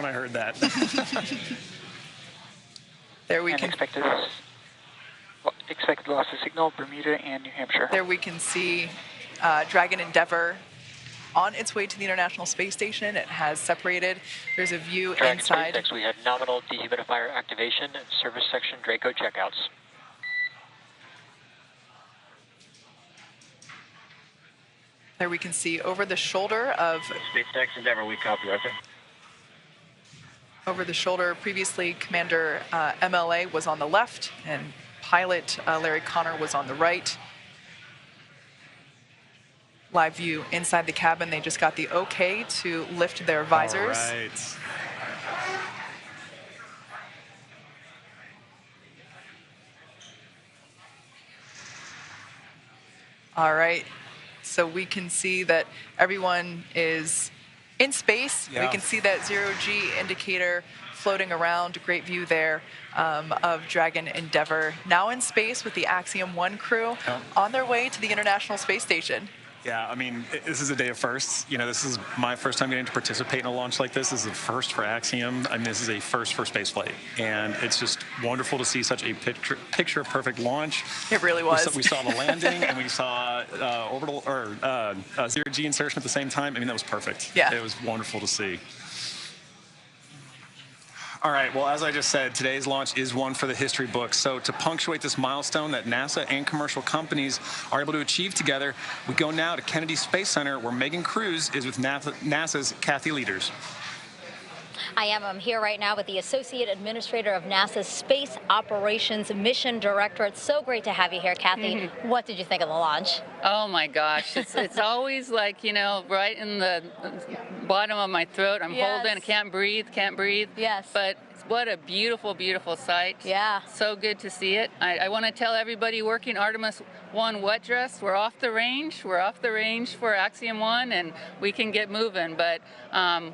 when I heard that. There we and can expected loss of signal, Bermuda and New Hampshire. There we can see Dragon Endeavour on its way to the International Space Station. It has separated. There's a view Dragon inside. SpaceX, we had nominal dehumidifier activation and service section Draco checkouts. There we can see over the shoulder of SpaceX Endeavour, we copy, Roger. Over the shoulder, previously Commander MLA was on the left and pilot Larry Connor was on the right. Live view inside the cabin. They just got the okay to lift their visors. All right. All right. So we can see that everyone is in space. Yeah. We can see that zero-G indicator floating around. Great view there of Dragon Endeavour. Now in space with the Axiom 1 crew on their way to the International Space Station. Yeah, I mean, this is a day of firsts. You know, this is my first time getting to participate in a launch like this. This is the first for Axiom. I mean, this is a first for spaceflight. And it's just wonderful to see such a picture of perfect launch. It really was. We saw the landing and we saw orbital or zero-G insertion at the same time. I mean, that was perfect. Yeah. It was wonderful to see. All right, well, as I just said, today's launch is one for the history books. So to punctuate this milestone that NASA and commercial companies are able to achieve together, we go now to Kennedy Space Center, where Megan Cruz is with NASA's Kathy Leaders. I'm here right now with the Associate Administrator of NASA's Space Operations Mission Director. It's so great to have you here, Kathy. What did you think of the launch? Oh my gosh, it's always like, you know, right in the bottom of my throat. I'm holding, I can't breathe. Yes. But what a beautiful, beautiful sight. Yeah. So good to see it. I want to tell everybody working Artemis 1 wet dress, we're off the range. We're off the range for Axiom 1 and we can get moving. But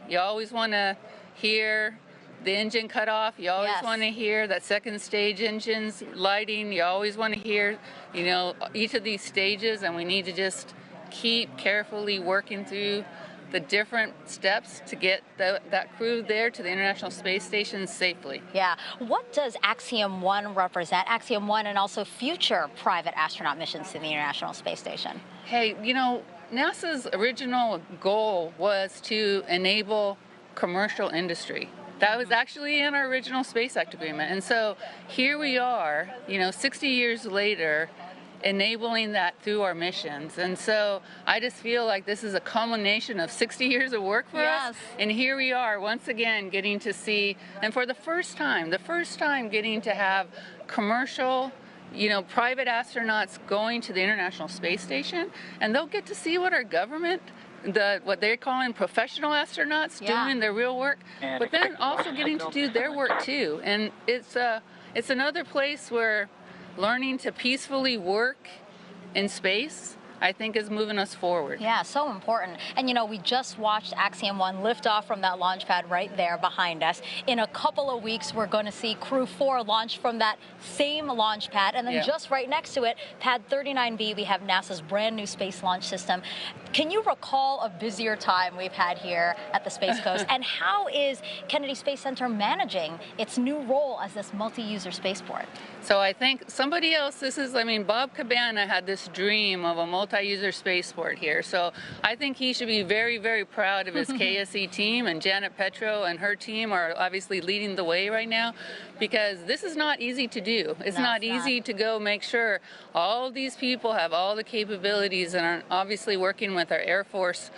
you always want to hear the engine cut off. You always want to hear that second stage engines lighting. You always want to hear, you know, each of these stages, and we need to just keep carefully working through the different steps to get that crew there to the International Space Station safely. Yeah. What does Axiom 1 represent? Axiom 1 and also future private astronaut missions to the International Space Station. Hey, you know, NASA's original goal was to enable commercial industry. That was actually in our original Space Act agreement. And so here we are, you know, 60 years later, enabling that through our missions. And so I just feel like this is a culmination of 60 years of work for us. And here we are once again getting to see, and for the first time getting to have commercial, you know, private astronauts going to the International Space Station, and they'll get to see what our government, what they're calling professional astronauts, doing their real work, but then also getting to do their work too. And it's another place where learning to peacefully work in space, I think, is moving us forward. Yeah, so important. And you know, we just watched Axiom 1 lift off from that launch pad right there behind us. In a couple of weeks, we're going to see Crew 4 launch from that same launch pad. And then just right next to it, Pad 39B, we have NASA's brand new space launch system. Can you recall a busier time we've had here at the Space Coast? And how is Kennedy Space Center managing its new role as this multi-user spaceport? So I think somebody else, Bob Cabana had this dream of a multi-user spaceport here. So I think he should be very, very proud of his KSE team, and Janet Petro and her team are obviously leading the way right now, because this is not easy to do. It's not easy to go make sure all of these people have all the capabilities, and are obviously working with our Air Force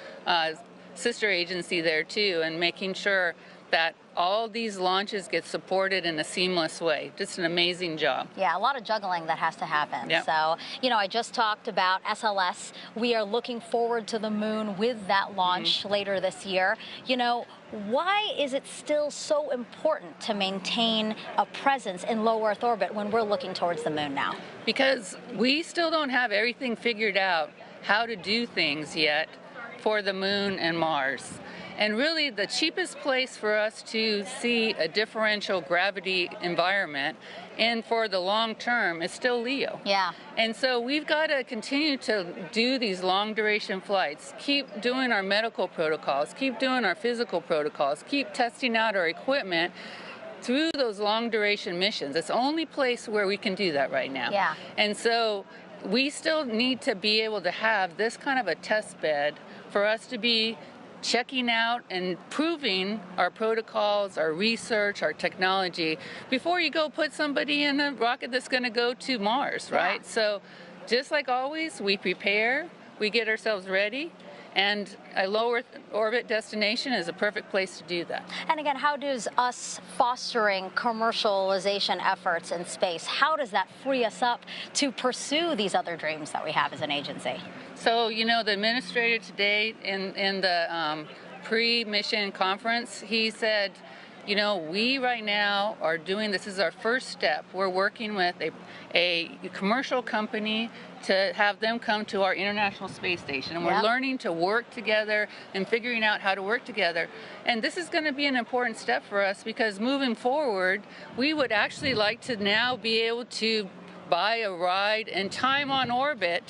sister agency there too, and making sure that all these launches get supported in a seamless way. Just an amazing job. Yeah, a lot of juggling that has to happen. Yep. So, you know, I just talked about SLS. We are looking forward to the moon with that launch later this year. You know, why is it still so important to maintain a presence in low Earth orbit when we're looking towards the moon now? Because we still don't have everything figured out how to do things yet for the moon and Mars. And really the cheapest place for us to see a differential gravity environment and for the long term is still LEO. Yeah. And so we've got to continue to do these long duration flights, keep doing our medical protocols, keep doing our physical protocols, keep testing out our equipment through those long duration missions. It's the only place where we can do that right now. Yeah. And so we still need to be able to have this kind of a test bed for us to be checking out and proving our protocols, our research, our technology before you go put somebody in a rocket that's going to go to Mars, right? Yeah. So just like always, we prepare, we get ourselves ready, and a low Earth orbit destination is a perfect place to do that. And again, how does us fostering commercialization efforts in space, how does that free us up to pursue these other dreams that we have as an agency? So, you know, the administrator today in the pre-mission conference, he said, you know, we right now are doing, this is our first step. We're working with a commercial company to have them come to our International Space Station. And we're learning to work together and figuring out how to work together. And this is going to be an important step for us because moving forward, we would actually like to now be able to buy a ride and time on orbit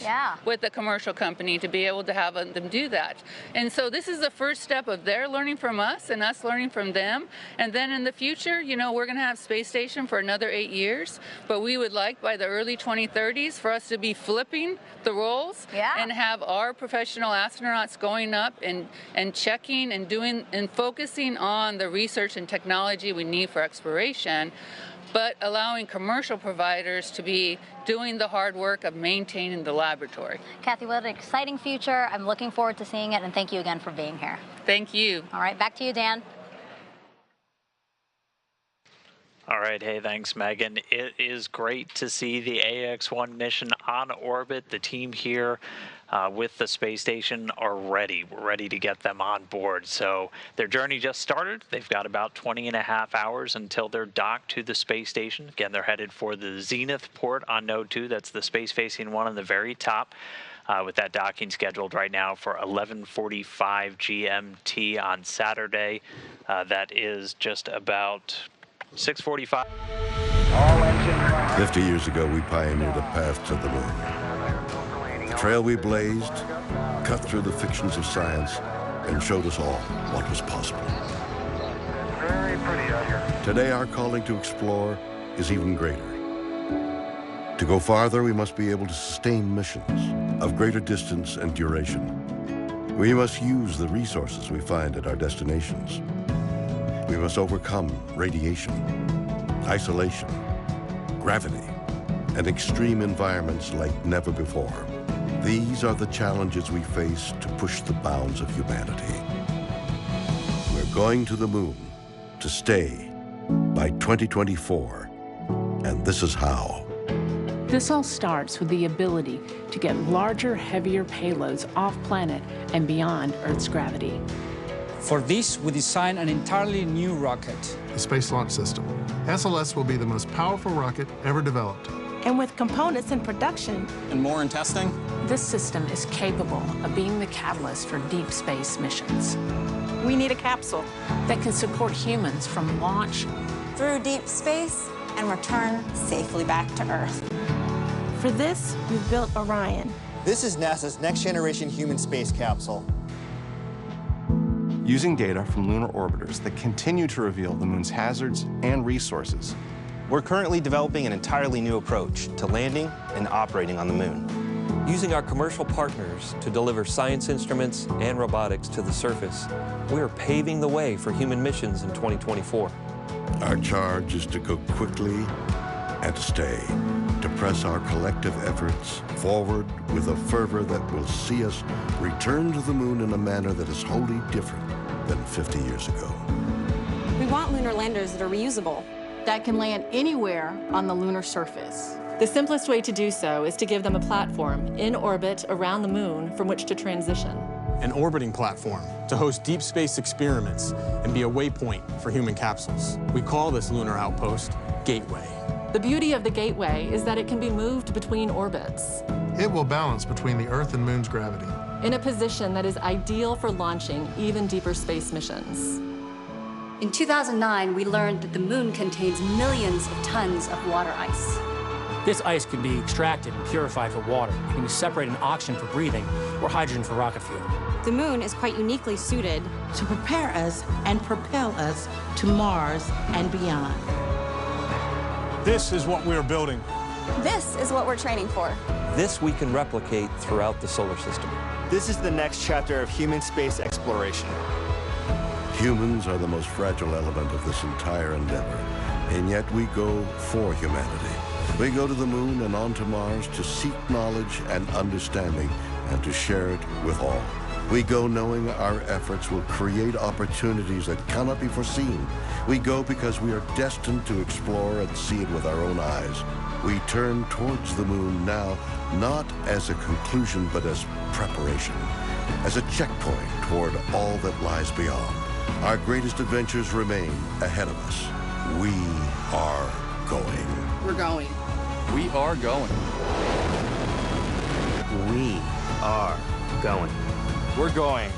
with a commercial company to be able to have them do that. And so this is the first step of their learning from us and us learning from them. And then in the future, you know, we're going to have space station for another 8 years, but we would like by the early 2030s for us to be flipping the roles and have our professional astronauts going up and checking and doing and focusing on the research and technology we need for exploration, but allowing commercial providers to be doing the hard work of maintaining the laboratory. Kathy, what an exciting future. I'm looking forward to seeing it, and thank you again for being here. Thank you. All right, back to you, Dan. All right, hey, thanks, Megan. It is great to see the AX-1 mission on orbit. The team here with the space station are ready. We're ready to get them on board. So their journey just started. They've got about 20.5 hours until they're docked to the space station. Again, they're headed for the Zenith port on Node 2. That's the space-facing one on the very top. With that docking scheduled right now for 11:45 GMT on Saturday. That is just about 6:45. 50 years ago, we pioneered a path to the moon. The trail we blazed cut through the fictions of science and showed us all what was possible. Very pretty out here. Today, our calling to explore is even greater. To go farther, we must be able to sustain missions of greater distance and duration. We must use the resources we find at our destinations. We must overcome radiation, isolation, gravity, and extreme environments like never before. These are the challenges we face to push the bounds of humanity. We're going to the moon to stay by 2024, and this is how. This all starts with the ability to get larger, heavier payloads off-planet and beyond Earth's gravity. For this, we designed an entirely new rocket. The Space Launch System. SLS will be the most powerful rocket ever developed. And with components in production and more in testing, this system is capable of being the catalyst for deep space missions. We need a capsule that can support humans from launch through deep space and return safely back to Earth. For this, we've built Orion. This is NASA's next-generation human space capsule. Using data from lunar orbiters that continue to reveal the moon's hazards and resources, we're currently developing an entirely new approach to landing and operating on the moon. Using our commercial partners to deliver science instruments and robotics to the surface, we are paving the way for human missions in 2024. Our charge is to go quickly and to stay, to press our collective efforts forward with a fervor that will see us return to the moon in a manner that is wholly different than 50 years ago. We want lunar landers that are reusable, that can land anywhere on the lunar surface. The simplest way to do so is to give them a platform in orbit around the moon from which to transition. An orbiting platform to host deep space experiments and be a waypoint for human capsules. We call this lunar outpost Gateway. The beauty of the Gateway is that it can be moved between orbits. It will balance between the Earth and Moon's gravity. in a position that is ideal for launching even deeper space missions. In 2009, we learned that the moon contains millions of tons of water ice. This ice can be extracted and purified for water. It can be separated in oxygen for breathing or hydrogen for rocket fuel. The moon is quite uniquely suited to prepare us and propel us to Mars and beyond. This is what we are building. This is what we're training for. This we can replicate throughout the solar system. This is the next chapter of human space exploration. Humans are the most fragile element of this entire endeavor, and yet we go for humanity. We go to the moon and on to Mars to seek knowledge and understanding and to share it with all. We go knowing our efforts will create opportunities that cannot be foreseen. We go because we are destined to explore and see it with our own eyes. We turn towards the moon now, not as a conclusion, but as preparation, as a checkpoint toward all that lies beyond. Our greatest adventures remain ahead of us. We are going. We're going. We are going. We are going. We're going.